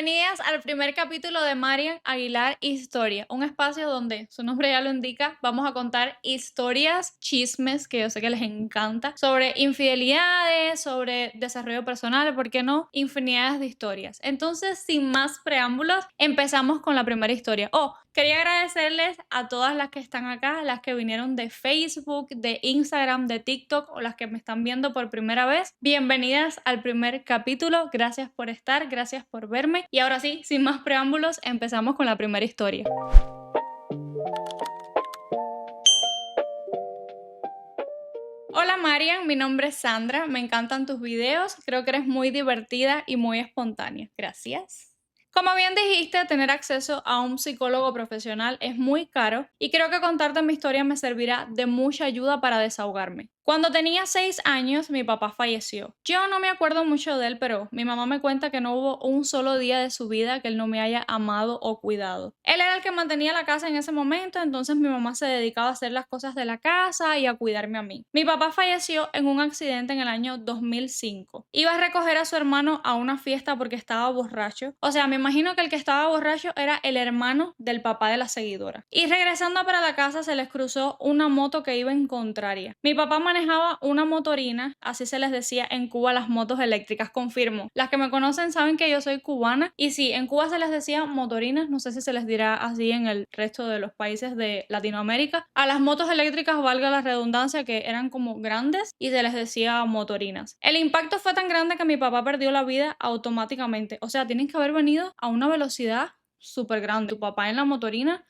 Bienvenidas al primer capítulo de Marian Aguilar Historia, un espacio donde, su nombre ya lo indica, vamos a contar historias, chismes, que yo sé que les encanta, sobre infidelidades, sobre desarrollo personal, ¿por qué no? Infinidades de historias. Entonces, sin más preámbulos, empezamos con la primera historia. Quería agradecerles a todas las que están acá, las que vinieron de Facebook, de Instagram, de TikTok o las que me están viendo por primera vez. Bienvenidas al primer capítulo, gracias por estar, gracias por verme. Y ahora sí, sin más preámbulos, empezamos con la primera historia. Hola Marian, mi nombre es Sandra, me encantan tus videos, creo que eres muy divertida y muy espontánea. Gracias. Como bien dijiste, tener acceso a un psicólogo profesional es muy caro y creo que contarte mi historia me servirá de mucha ayuda para desahogarme. Cuando tenía 6 años, mi papá falleció. Yo no me acuerdo mucho de él, pero mi mamá me cuenta que no hubo un solo día de su vida que él no me haya amado o cuidado. Él era el que mantenía la casa en ese momento, entonces mi mamá se dedicaba a hacer las cosas de la casa y a cuidarme a mí. Mi papá falleció en un accidente en el año 2005. Iba a recoger a su hermano a una fiesta porque estaba borracho. O sea, me imagino que el que estaba borracho era el hermano del papá de la seguidora. Y regresando para la casa se les cruzó una moto que iba en contraria. Mi papá manejaba una motorina, así se les decía en Cuba las motos eléctricas, confirmo. Las que me conocen saben que yo soy cubana y sí, en Cuba se les decía motorinas, no sé si se les dirá así en el resto de los países de Latinoamérica. A las motos eléctricas, valga la redundancia, que eran como grandes y se les decía motorinas. El impacto fue tan grande que mi papá perdió la vida automáticamente. O sea, tienen que haber venido a una velocidad súper grande. Tu papá en la motorina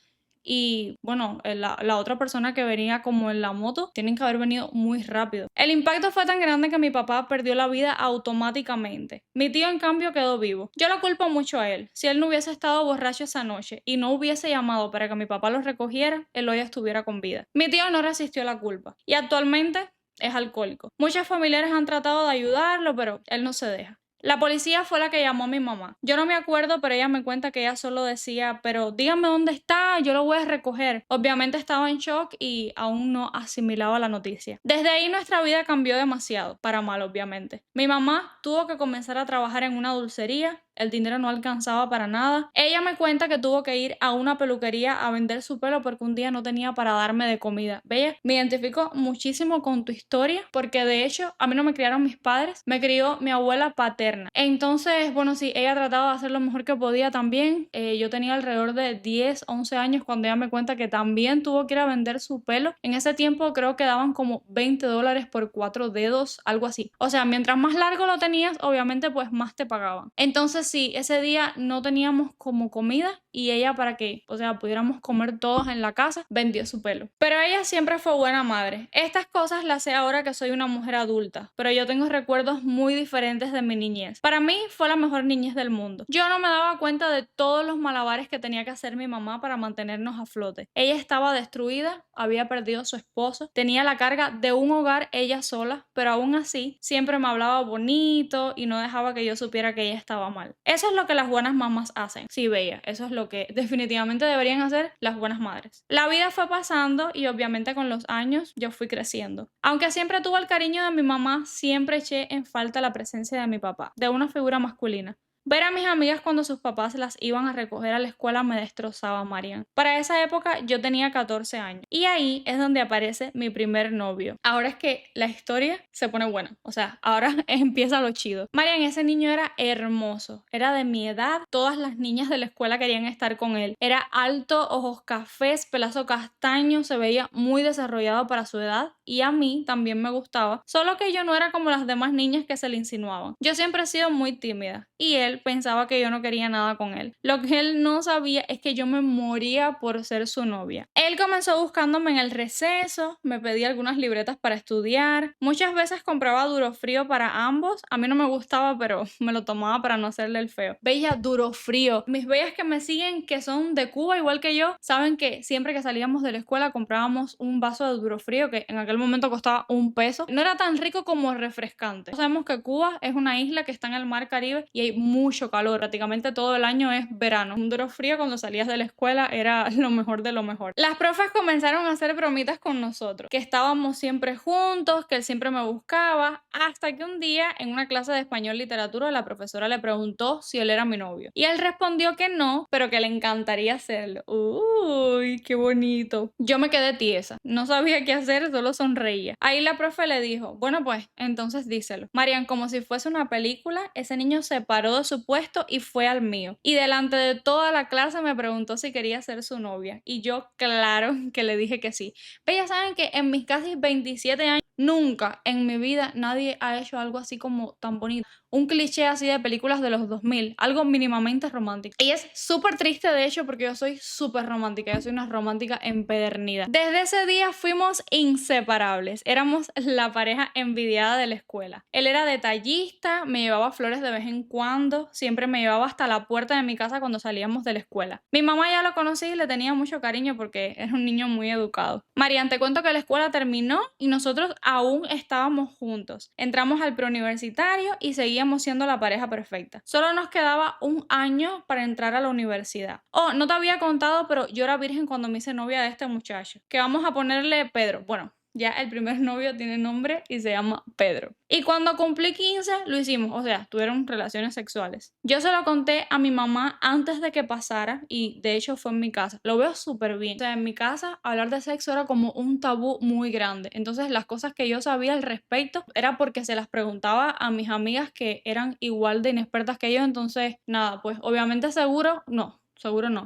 y bueno, la otra persona que venía como en la moto, tienen que haber venido muy rápido. El impacto fue tan grande que mi papá perdió la vida automáticamente. Mi tío en cambio quedó vivo. Yo lo culpo mucho a él. Si él no hubiese estado borracho esa noche y no hubiese llamado para que mi papá lo recogiera, él hoy estuviera con vida. Mi tío no resistió la culpa y actualmente es alcohólico. Muchos familiares han tratado de ayudarlo, pero él no se deja. La policía fue la que llamó a mi mamá. Yo no me acuerdo, pero ella me cuenta que ella solo decía, pero dígame dónde está, yo lo voy a recoger. Obviamente estaba en shock y aún no asimilaba la noticia. Desde ahí nuestra vida cambió demasiado, para mal obviamente. Mi mamá tuvo que comenzar a trabajar en una dulcería. El dinero no alcanzaba para nada. Ella me cuenta que tuvo que ir a una peluquería a vender su pelo porque un día no tenía para darme de comida. Bella, me identifico muchísimo con tu historia porque de hecho a mí no me criaron mis padres, me crió mi abuela paterna. Entonces, bueno, sí, ella trataba de hacer lo mejor que podía también. Yo tenía alrededor de 10, 11 años cuando ella me cuenta que también tuvo que ir a vender su pelo. En ese tiempo creo que daban como $20 por 4 dedos, algo así. O sea, mientras más largo lo tenías, obviamente pues más te pagaban. Entonces sí, ese día no teníamos como comida y ella para que, o sea, pudiéramos comer todos en la casa, vendió su pelo. Pero ella siempre fue buena madre. Estas cosas las sé ahora que soy una mujer adulta, pero yo tengo recuerdos muy diferentes de mi niñez. Para mí fue la mejor niñez del mundo. Yo no me daba cuenta de todos los malabares que tenía que hacer mi mamá para mantenernos a flote. Ella estaba destruida, había perdido a su esposo, tenía la carga de un hogar ella sola, pero aún así siempre me hablaba bonito y no dejaba que yo supiera que ella estaba mal. Eso es lo que las buenas mamás hacen. Sí, Bella, eso es lo que definitivamente deberían hacer las buenas madres. La vida fue pasando y obviamente con los años yo fui creciendo. Aunque siempre tuve el cariño de mi mamá, siempre eché en falta la presencia de mi papá, de una figura masculina. Ver a mis amigas cuando sus papás las iban a recoger a la escuela me destrozaba, Marian. Para esa época yo tenía 14 años. Y ahí es donde aparece mi primer novio. Ahora es que la historia se pone buena. O sea, ahora empieza lo chido. Marian, ese niño era hermoso. Era de mi edad. Todas las niñas de la escuela querían estar con él. Era alto, ojos cafés, pelazo castaño. Se veía muy desarrollado para su edad. Y a mí también me gustaba. Solo que yo no era como las demás niñas que se le insinuaban. Yo siempre he sido muy tímida. Y él pensaba que yo no quería nada con él. Lo que él no sabía es que yo me moría por ser su novia. Él comenzó buscándome en el receso, me pedía algunas libretas para estudiar, muchas veces compraba Durofrío para ambos. A mí no me gustaba, pero me lo tomaba para no hacerle el feo. Bella, Durofrío. Mis bellas que me siguen, que son de Cuba igual que yo, saben que siempre que salíamos de la escuela comprábamos un vaso de Durofrío que en aquel momento costaba $1. No era tan rico como refrescante. Sabemos que Cuba es una isla que está en el mar Caribe y hay mucho calor, prácticamente todo el año es verano. Un duro frío cuando salías de la escuela era lo mejor de lo mejor. Las profes comenzaron a hacer bromitas con nosotros, que estábamos siempre juntos, que él siempre me buscaba, hasta que un día en una clase de español literatura la profesora le preguntó si él era mi novio. Y él respondió que no, pero que le encantaría hacerlo. Uy, qué bonito. Yo me quedé tiesa, no sabía qué hacer, solo sonreía. Ahí la profe le dijo, bueno pues, entonces díselo. Marian, como si fuese una película, ese niño se paró de su puesto y fue al mío. Y delante de toda la clase me preguntó si quería ser su novia. Y yo, claro que le dije que sí. Pero ya saben que en mis casi 27 años, nunca en mi vida nadie ha hecho algo así como tan bonito. Un cliché así de películas de los 2000, algo mínimamente romántico. Y es súper triste de hecho porque yo soy súper romántica, yo soy una romántica empedernida. Desde ese día fuimos inseparables, éramos la pareja envidiada de la escuela. Él era detallista, me llevaba flores de vez en cuando, siempre me llevaba hasta la puerta de mi casa cuando salíamos de la escuela. Mi mamá ya lo conocí y le tenía mucho cariño porque era un niño muy educado. Marian, te cuento que la escuela terminó y nosotros aún estábamos juntos. Entramos al preuniversitario y seguíamos siendo la pareja perfecta. Solo nos quedaba un año para entrar a la universidad. Oh, no te había contado, pero yo era virgen cuando me hice novia de este muchacho, que vamos a ponerle Pedro. Bueno, ya el primer novio tiene nombre y se llama Pedro. Y cuando cumplí 15 lo hicimos, o sea, tuvieron relaciones sexuales. Yo se lo conté a mi mamá antes de que pasara y de hecho fue en mi casa. Lo veo súper bien. O sea, en mi casa hablar de sexo era como un tabú muy grande. Entonces las cosas que yo sabía al respecto era porque se las preguntaba a mis amigas que eran igual de inexpertas que yo. Entonces, nada, pues obviamente seguro no.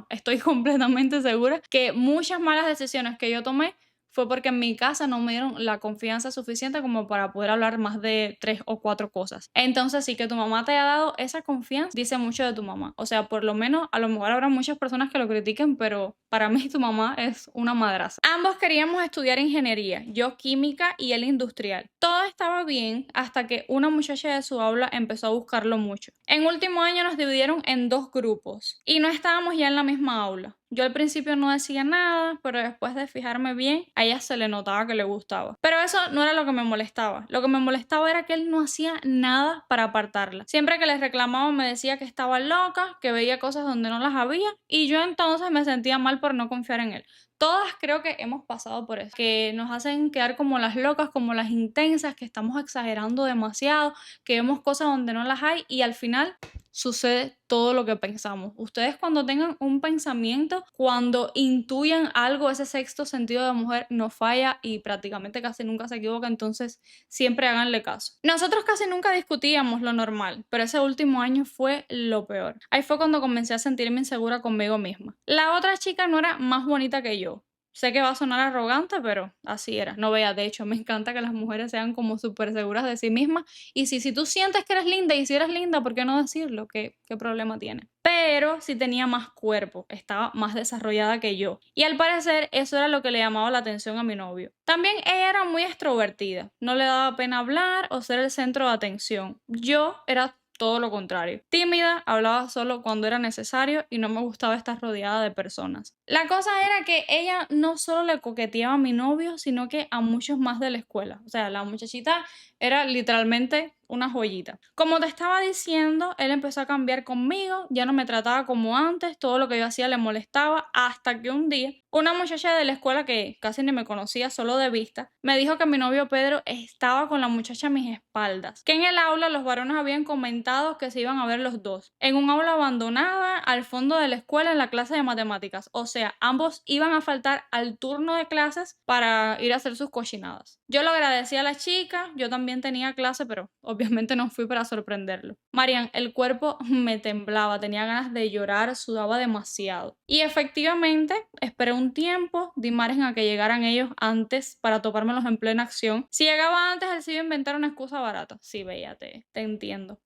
Estoy completamente segura que muchas malas decisiones que yo tomé fue porque en mi casa no me dieron la confianza suficiente como para poder hablar más de 3 o 4 cosas. Entonces, sí que tu mamá te haya dado esa confianza, dice mucho de tu mamá. O sea, por lo menos, a lo mejor habrá muchas personas que lo critiquen, pero para mí tu mamá es una madraza. Ambos queríamos estudiar ingeniería, yo química y él industrial. Todo estaba bien hasta que una muchacha de su aula empezó a buscarlo mucho. En último año nos dividieron en 2 grupos y no estábamos ya en la misma aula. Yo al principio no decía nada, pero después de fijarme bien, a ella se le notaba que le gustaba. Pero eso no era lo que me molestaba. Lo que me molestaba era que él no hacía nada para apartarla. Siempre que le reclamaba me decía que estaba loca, que veía cosas donde no las había, y yo entonces me sentía mal por no confiar en él. Todas creo que hemos pasado por eso, que nos hacen quedar como las locas, como las intensas, que estamos exagerando demasiado, que vemos cosas donde no las hay y al final sucede todo lo que pensamos. Ustedes cuando tengan un pensamiento, cuando intuyan algo, ese sexto sentido de mujer no falla y prácticamente casi nunca se equivoca, entonces siempre háganle caso. Nosotros casi nunca discutíamos lo normal, pero ese último año fue lo peor. Ahí fue cuando comencé a sentirme insegura conmigo misma. La otra chica no era más bonita que yo. Sé que va a sonar arrogante, pero así era. No vea, de hecho, me encanta que las mujeres sean como súper seguras de sí mismas. Y si tú sientes que eres linda y si eres linda, ¿por qué no decirlo? ¿Qué problema tiene? Pero sí tenía más cuerpo, estaba más desarrollada que yo. Y al parecer eso era lo que le llamaba la atención a mi novio. También ella era muy extrovertida. No le daba pena hablar o ser el centro de atención. Yo era todo lo contrario. Tímida, hablaba solo cuando era necesario y no me gustaba estar rodeada de personas. La cosa era que ella no solo le coqueteaba a mi novio, sino que a muchos más de la escuela. O sea, la muchachita era literalmente una joyita. Como te estaba diciendo, él empezó a cambiar conmigo, ya no me trataba como antes, todo lo que yo hacía le molestaba, hasta que un día una muchacha de la escuela que casi ni me conocía, solo de vista, me dijo que mi novio Pedro estaba con la muchacha a mis espaldas, que en el aula los varones habían comentado que se iban a ver los dos, en un aula abandonada al fondo de la escuela en la clase de matemáticas. O sea, ambos iban a faltar al turno de clases para ir a hacer sus cochinadas. Yo lo agradecí a la chica, yo también tenía clase, pero obviamente no fui para sorprenderlo. Marian, el cuerpo me temblaba, tenía ganas de llorar, sudaba demasiado. Y efectivamente, esperé un tiempo, di margen a que llegaran ellos antes para topármelos en plena acción. Si llegaba antes, él se iba a inventar una excusa barata. Sí, veía, te entiendo.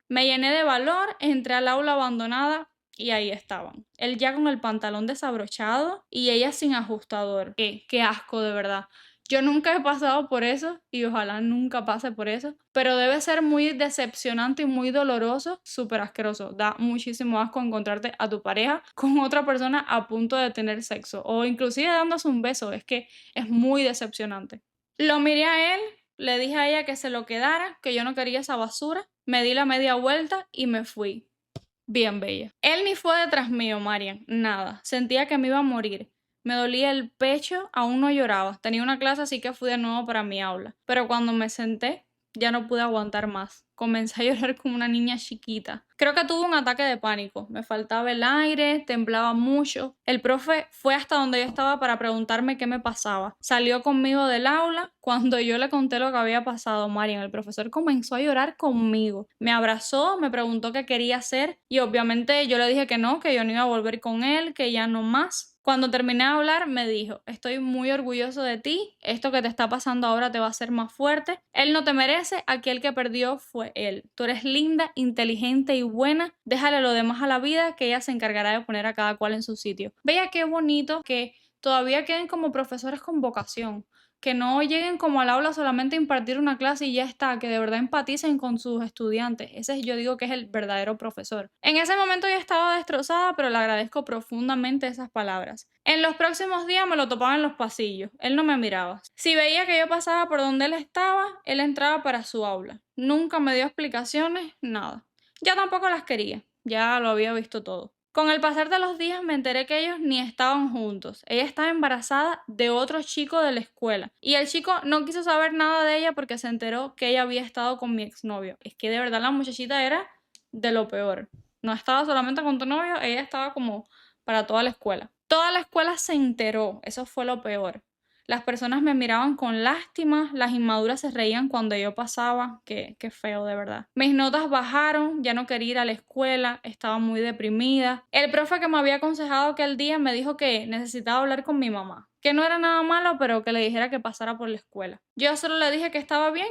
Me llené de valor, entré al aula abandonada y ahí estaban. Él ya con el pantalón desabrochado y ella sin ajustador. Qué asco, de verdad. Yo nunca he pasado por eso y ojalá nunca pase por eso, pero debe ser muy decepcionante y muy doloroso, súper asqueroso. Da muchísimo asco encontrarte a tu pareja con otra persona a punto de tener sexo o inclusive dándose un beso. Es que es muy decepcionante. Lo miré a él, le dije a ella que se lo quedara, que yo no quería esa basura, me di la media vuelta y me fui. Bien bella. Él ni fue detrás mío, Marian, nada. Sentía que me iba a morir. Me dolía el pecho, aún no lloraba. Tenía una clase, así que fui de nuevo para mi aula. Pero cuando me senté, ya no pude aguantar más. Comencé a llorar como una niña chiquita. Creo que tuve un ataque de pánico. Me faltaba el aire, temblaba mucho. El profe fue hasta donde yo estaba para preguntarme qué me pasaba. Salió conmigo del aula. Cuando yo le conté lo que había pasado, Marian, el profesor comenzó a llorar conmigo. Me abrazó, me preguntó qué quería hacer y obviamente yo le dije que no, que yo no iba a volver con él, que ya no más. Cuando terminé de hablar, me dijo, estoy muy orgulloso de ti, esto que te está pasando ahora te va a hacer más fuerte, él no te merece, aquel que perdió fue él. Tú eres linda, inteligente y buena, déjale lo demás a la vida, que ella se encargará de poner a cada cual en su sitio. Veía qué bonito que todavía queden como profesores con vocación, que no lleguen como al aula solamente a impartir una clase y ya está, que de verdad empaticen con sus estudiantes. Ese yo digo que es el verdadero profesor. En ese momento yo estaba destrozada, pero le agradezco profundamente esas palabras. En los próximos días me lo topaba en los pasillos. Él no me miraba. Si veía que yo pasaba por donde él estaba, él entraba para su aula. Nunca me dio explicaciones, nada. Yo tampoco las quería. Ya lo había visto todo. Con el pasar de los días me enteré que ellos ni estaban juntos. Ella estaba embarazada de otro chico de la escuela. Y el chico no quiso saber nada de ella porque se enteró que ella había estado con mi exnovio. Es que de verdad la muchachita era de lo peor. No estaba solamente con tu novio, ella estaba como para toda la escuela. Toda la escuela se enteró, eso fue lo peor. Las personas me miraban con lástima, las inmaduras se reían cuando yo pasaba, qué feo de verdad. Mis notas bajaron, ya no quería ir a la escuela, estaba muy deprimida. El profe que me había aconsejado aquel día me dijo que necesitaba hablar con mi mamá, que no era nada malo, pero que le dijera que pasara por la escuela. Yo solo le dije que estaba bien,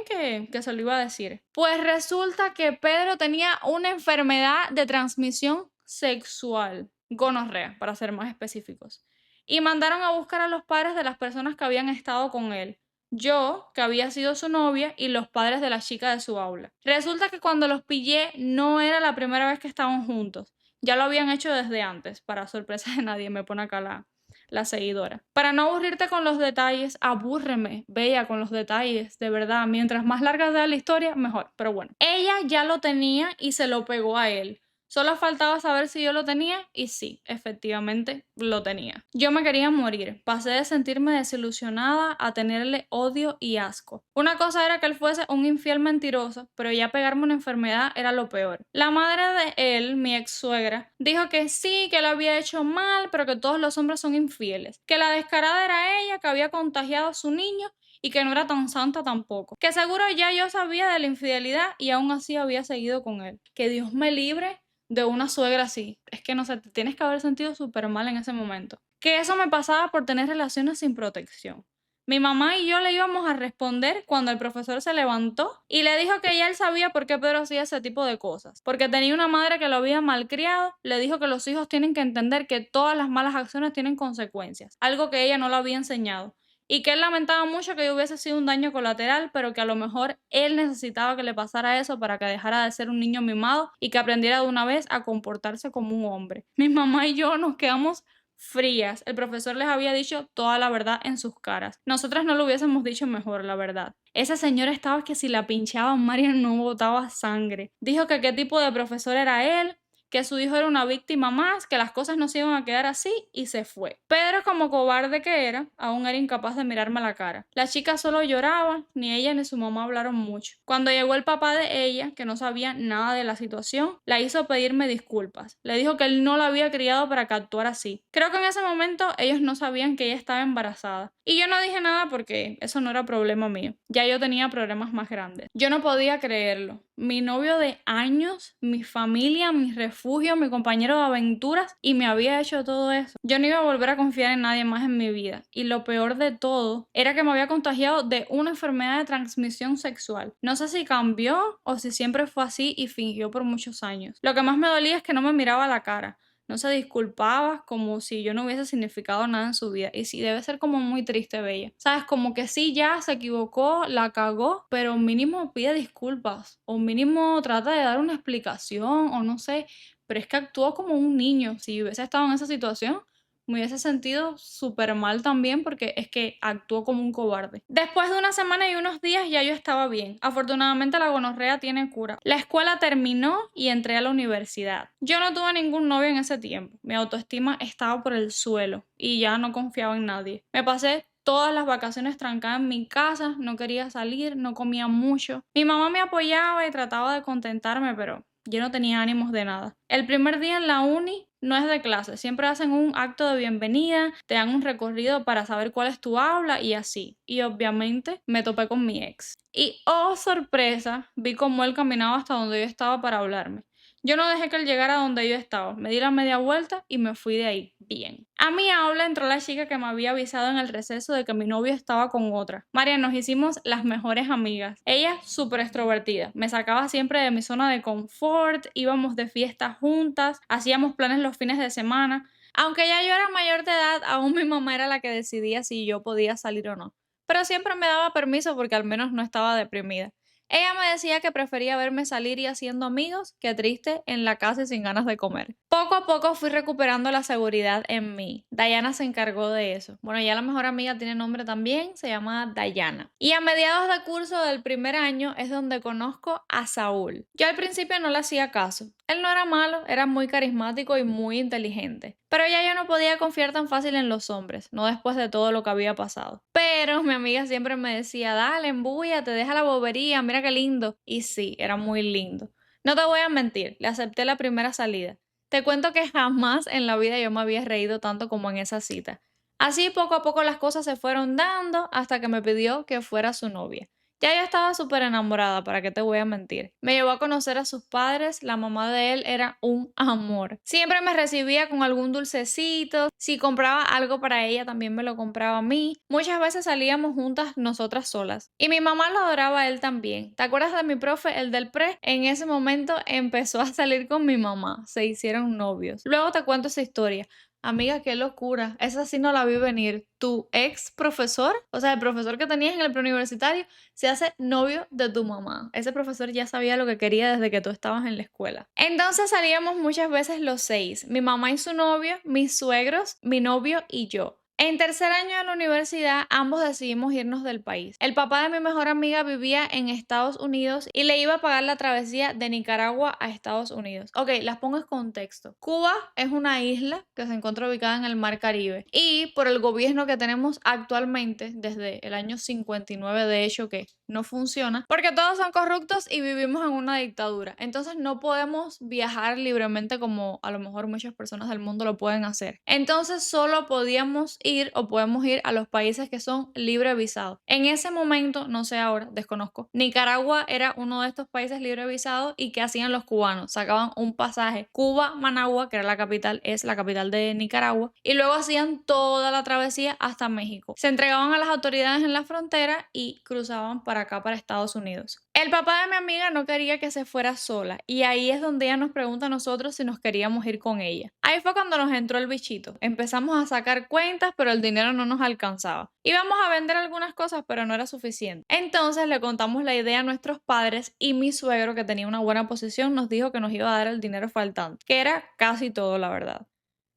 que se lo iba a decir. Pues resulta que Pedro tenía una enfermedad de transmisión sexual, gonorrea, para ser más específicos. Y mandaron a buscar a los padres de las personas que habían estado con él. Yo, que había sido su novia, y los padres de la chica de su aula. Resulta que cuando los pillé no era la primera vez que estaban juntos. Ya lo habían hecho desde antes, para sorpresa de nadie, me pone acá la seguidora. Para no aburrirte con los detalles, abúrreme, bella, con los detalles, de verdad. Mientras más larga sea la historia, mejor. Pero bueno, ella ya lo tenía y se lo pegó a él. Solo faltaba saber si yo lo tenía y sí, efectivamente lo tenía. Yo me quería morir. Pasé de sentirme desilusionada a tenerle odio y asco. Una cosa era que él fuese un infiel mentiroso, pero ya pegarme una enfermedad era lo peor. La madre de él, mi ex suegra, dijo que sí, que lo había hecho mal, pero que todos los hombres son infieles. Que la descarada era ella, que había contagiado a su niño y que no era tan santa tampoco. Que seguro ya yo sabía de la infidelidad y aún así había seguido con él. Que Dios me libre de una suegra así. Es que no sé, te tienes que haber sentido súper mal en ese momento. Que eso me pasaba por tener relaciones sin protección. Mi mamá y yo le íbamos a responder cuando el profesor se levantó y le dijo que ya él sabía por qué Pedro hacía ese tipo de cosas. Porque tenía una madre que lo había malcriado, le dijo que los hijos tienen que entender que todas las malas acciones tienen consecuencias, algo que ella no le había enseñado. Y que él lamentaba mucho que yo hubiese sido un daño colateral, pero que a lo mejor él necesitaba que le pasara eso para que dejara de ser un niño mimado y que aprendiera de una vez a comportarse como un hombre. Mi mamá y yo nos quedamos frías. El profesor les había dicho toda la verdad en sus caras. Nosotras no lo hubiésemos dicho mejor, la verdad. Esa señora estaba que si la pinchaban, Marian no botaba sangre. Dijo que qué tipo de profesor era él, que su hijo era una víctima más, que las cosas no se iban a quedar así y se fue. Pedro, como cobarde que era, aún era incapaz de mirarme a la cara. La chica solo lloraba, ni ella ni su mamá hablaron mucho. Cuando llegó el papá de ella, que no sabía nada de la situación, la hizo pedirme disculpas. Le dijo que él no la había criado para que actuara así. Creo que en ese momento ellos no sabían que ella estaba embarazada. Y yo no dije nada porque eso no era problema mío. Ya yo tenía problemas más grandes. Yo no podía creerlo. Mi novio de años, mi familia, mi refugio, mi compañero de aventuras y me había hecho todo eso. Yo no iba a volver a confiar en nadie más en mi vida. Y lo peor de todo era que me había contagiado de una enfermedad de transmisión sexual. No sé si cambió o si siempre fue así y fingió por muchos años. Lo que más me dolía es que no me miraba a la cara. No se disculpaba como si yo no hubiese significado nada en su vida. Y sí, debe ser como muy triste, Bella. ¿Sabes? Como que sí, ya se equivocó, la cagó, pero mínimo pide disculpas. O mínimo trata de dar una explicación, o no sé. Pero es que actuó como un niño. Si hubiese estado en esa situación, Me hubiese sentido súper mal también porque es que actuó como un cobarde. Después de una semana y unos días ya yo estaba bien. Afortunadamente la gonorrea tiene cura. La escuela terminó y entré a la universidad. Yo no tuve ningún novio en ese tiempo. Mi autoestima estaba por el suelo y ya no confiaba en nadie. Me pasé todas las vacaciones trancada en mi casa, no quería salir, no comía mucho. Mi mamá me apoyaba y trataba de contentarme, pero yo no tenía ánimos de nada. El primer día en la uni no es de clase, siempre hacen un acto de bienvenida, te dan un recorrido para saber cuál es tu habla y así. Y obviamente me topé con mi ex. Y oh sorpresa, vi cómo él caminaba hasta donde yo estaba para hablarme. Yo no dejé que él llegara a donde yo estaba, me di la media vuelta y me fui de ahí, bien. A mi aula entró la chica que me había avisado en el receso de que mi novio estaba con otra. María, nos hicimos las mejores amigas. Ella súper extrovertida, me sacaba siempre de mi zona de confort, íbamos de fiesta juntas, hacíamos planes los fines de semana. Aunque ya yo era mayor de edad, aún mi mamá era la que decidía si yo podía salir o no. Pero siempre me daba permiso porque al menos no estaba deprimida. Ella me decía que prefería verme salir y haciendo amigos que triste en la casa y sin ganas de comer. Poco a poco fui recuperando la seguridad en mí. Dayana se encargó de eso. Bueno, ya la mejor amiga tiene nombre también, se llama Dayana. Y a mediados de curso del primer año es donde conozco a Saúl. Yo al principio no le hacía caso. Él no era malo, era muy carismático y muy inteligente. Pero ya yo no podía confiar tan fácil en los hombres, no después de todo lo que había pasado. Pero mi amiga siempre me decía, dale, embúyate, deja la bobería, mira qué lindo. Y sí, era muy lindo. No te voy a mentir, le acepté la primera salida. Te cuento que jamás en la vida yo me había reído tanto como en esa cita. Así poco a poco las cosas se fueron dando hasta que me pidió que fuera su novia. Ya yo estaba súper enamorada, ¿para qué te voy a mentir? Me llevó a conocer a sus padres, la mamá de él era un amor. Siempre me recibía con algún dulcecito, si compraba algo para ella también me lo compraba a mí. Muchas veces salíamos juntas nosotras solas. Y mi mamá lo adoraba a él también. ¿Te acuerdas de mi profe, el del pre? En ese momento empezó a salir con mi mamá, se hicieron novios. Luego te cuento esa historia. Amiga, qué locura. Esa sí no la vi venir. Tu ex profesor, o sea, el profesor que tenías en el preuniversitario, se hace novio de tu mamá. Ese profesor ya sabía lo que quería desde que tú estabas en la escuela. Entonces salíamos muchas veces los seis. Mi mamá y su novio, mis suegros, mi novio y yo. En tercer año de la universidad, ambos decidimos irnos del país. El papá de mi mejor amiga vivía en Estados Unidos y le iba a pagar la travesía de Nicaragua a Estados Unidos. Ok, las pongo en contexto. Cuba es una isla que se encuentra ubicada en el Mar Caribe y por el gobierno que tenemos actualmente, desde el año 59 de hecho que no funciona, porque todos son corruptos y vivimos en una dictadura. Entonces no podemos viajar libremente como a lo mejor muchas personas del mundo lo pueden hacer. Entonces solo podíamos ir o podemos ir a los países que son libre visado. En ese momento, no sé ahora, desconozco, Nicaragua era uno de estos países libre visado y ¿qué hacían los cubanos? Sacaban un pasaje Cuba-Managua, que era la capital, es la capital de Nicaragua, y luego hacían toda la travesía hasta México. Se entregaban a las autoridades en la frontera y cruzaban para acá, para Estados Unidos. El papá de mi amiga no quería que se fuera sola y ahí es donde ella nos pregunta a nosotros si nos queríamos ir con ella. Ahí fue cuando nos entró el bichito. Empezamos a sacar cuentas, pero el dinero no nos alcanzaba. Íbamos a vender algunas cosas, pero no era suficiente. Entonces le contamos la idea a nuestros padres y mi suegro, que tenía una buena posición, nos dijo que nos iba a dar el dinero faltante, que era casi todo, la verdad.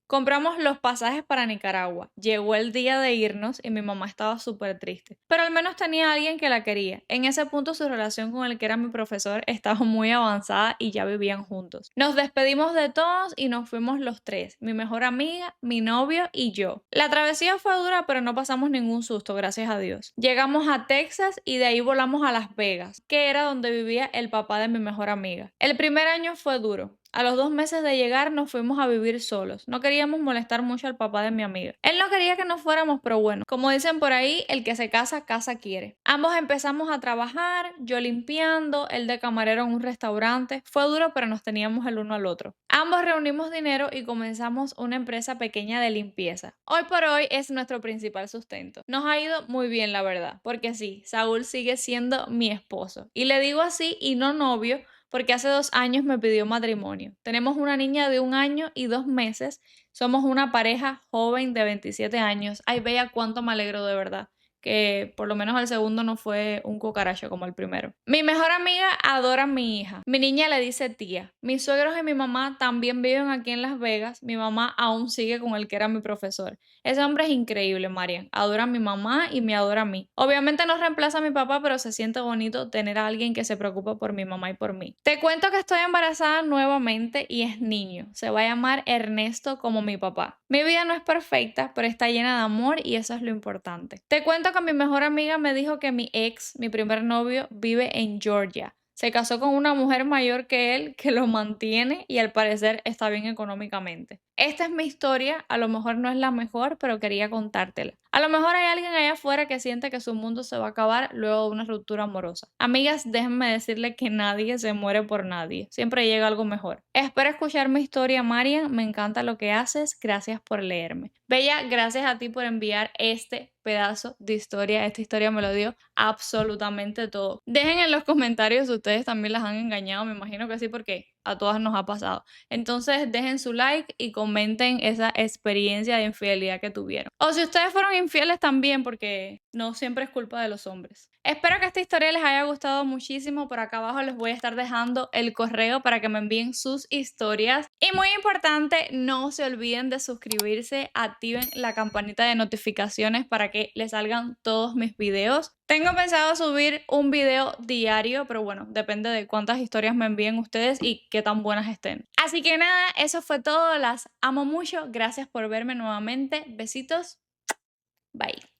Compramos los pasajes para Nicaragua. Llegó el día de irnos y mi mamá estaba súper triste. Pero al menos tenía a alguien que la quería. En ese punto su relación con el que era mi profesor estaba muy avanzada y ya vivían juntos. Nos despedimos de todos y nos fuimos los tres. Mi mejor amiga, mi novio y yo. La travesía fue dura, pero no pasamos ningún susto, gracias a Dios. Llegamos a Texas y de ahí volamos a Las Vegas, que era donde vivía el papá de mi mejor amiga. El primer año fue duro. A los 2 meses de llegar nos fuimos a vivir solos. No queríamos molestar mucho al papá de mi amiga. Él no quería que nos fuéramos, pero bueno, como dicen por ahí, el que se casa, casa quiere. Ambos empezamos a trabajar, yo limpiando, él de camarero en un restaurante. Fue duro, pero nos teníamos el uno al otro. Ambos reunimos dinero y comenzamos una empresa pequeña de limpieza. Hoy por hoy es nuestro principal sustento. Nos ha ido muy bien, la verdad, porque sí, Saúl sigue siendo mi esposo. Y le digo así y no novio, porque hace 2 años me pidió matrimonio. Tenemos una niña de 1 año y 2 meses. Somos una pareja joven de 27 años. Ay, vea cuánto me alegro de verdad. que por lo menos el segundo no fue un cucaracho como el primero. Mi mejor amiga adora a mi hija. Mi niña le dice tía. Mis suegros y mi mamá también viven aquí en Las Vegas. Mi mamá aún sigue con el que era mi profesor. Ese hombre es increíble, Marian. Adora a mi mamá y me adora a mí. Obviamente no reemplaza a mi papá, pero se siente bonito tener a alguien que se preocupa por mi mamá y por mí. Te cuento que estoy embarazada nuevamente y es niño. Se va a llamar Ernesto como mi papá. Mi vida no es perfecta, pero está llena de amor y eso es lo importante. Te cuento que mi mejor amiga me dijo que mi ex, mi primer novio, vive en Georgia. Se casó con una mujer mayor que él que lo mantiene y al parecer está bien económicamente. Esta es mi historia, a lo mejor no es la mejor, pero quería contártela. A lo mejor hay alguien allá afuera que siente que su mundo se va a acabar luego de una ruptura amorosa. Amigas, déjenme decirle que nadie se muere por nadie. Siempre llega algo mejor. Espero escuchar mi historia, Marian. Me encanta lo que haces. Gracias por leerme. Bella, gracias a ti por enviar este pedazo de historia. Esta historia me lo dio absolutamente todo. Dejen en los comentarios si ustedes también las han engañado. Me imagino que sí, porque a todas nos ha pasado. Entonces dejen su like y comenten esa experiencia de infidelidad que tuvieron. O si ustedes fueron infieles también, porque no siempre es culpa de los hombres. Espero que esta historia les haya gustado muchísimo. Por acá abajo les voy a estar dejando el correo para que me envíen sus historias. Y muy importante, no se olviden de suscribirse, activen la campanita de notificaciones para que les salgan todos mis videos. Tengo pensado subir un video diario, pero bueno, depende de cuántas historias me envíen ustedes y qué tan buenas estén. Así que nada, eso fue todo. Las amo mucho. Gracias por verme nuevamente. Besitos. Bye.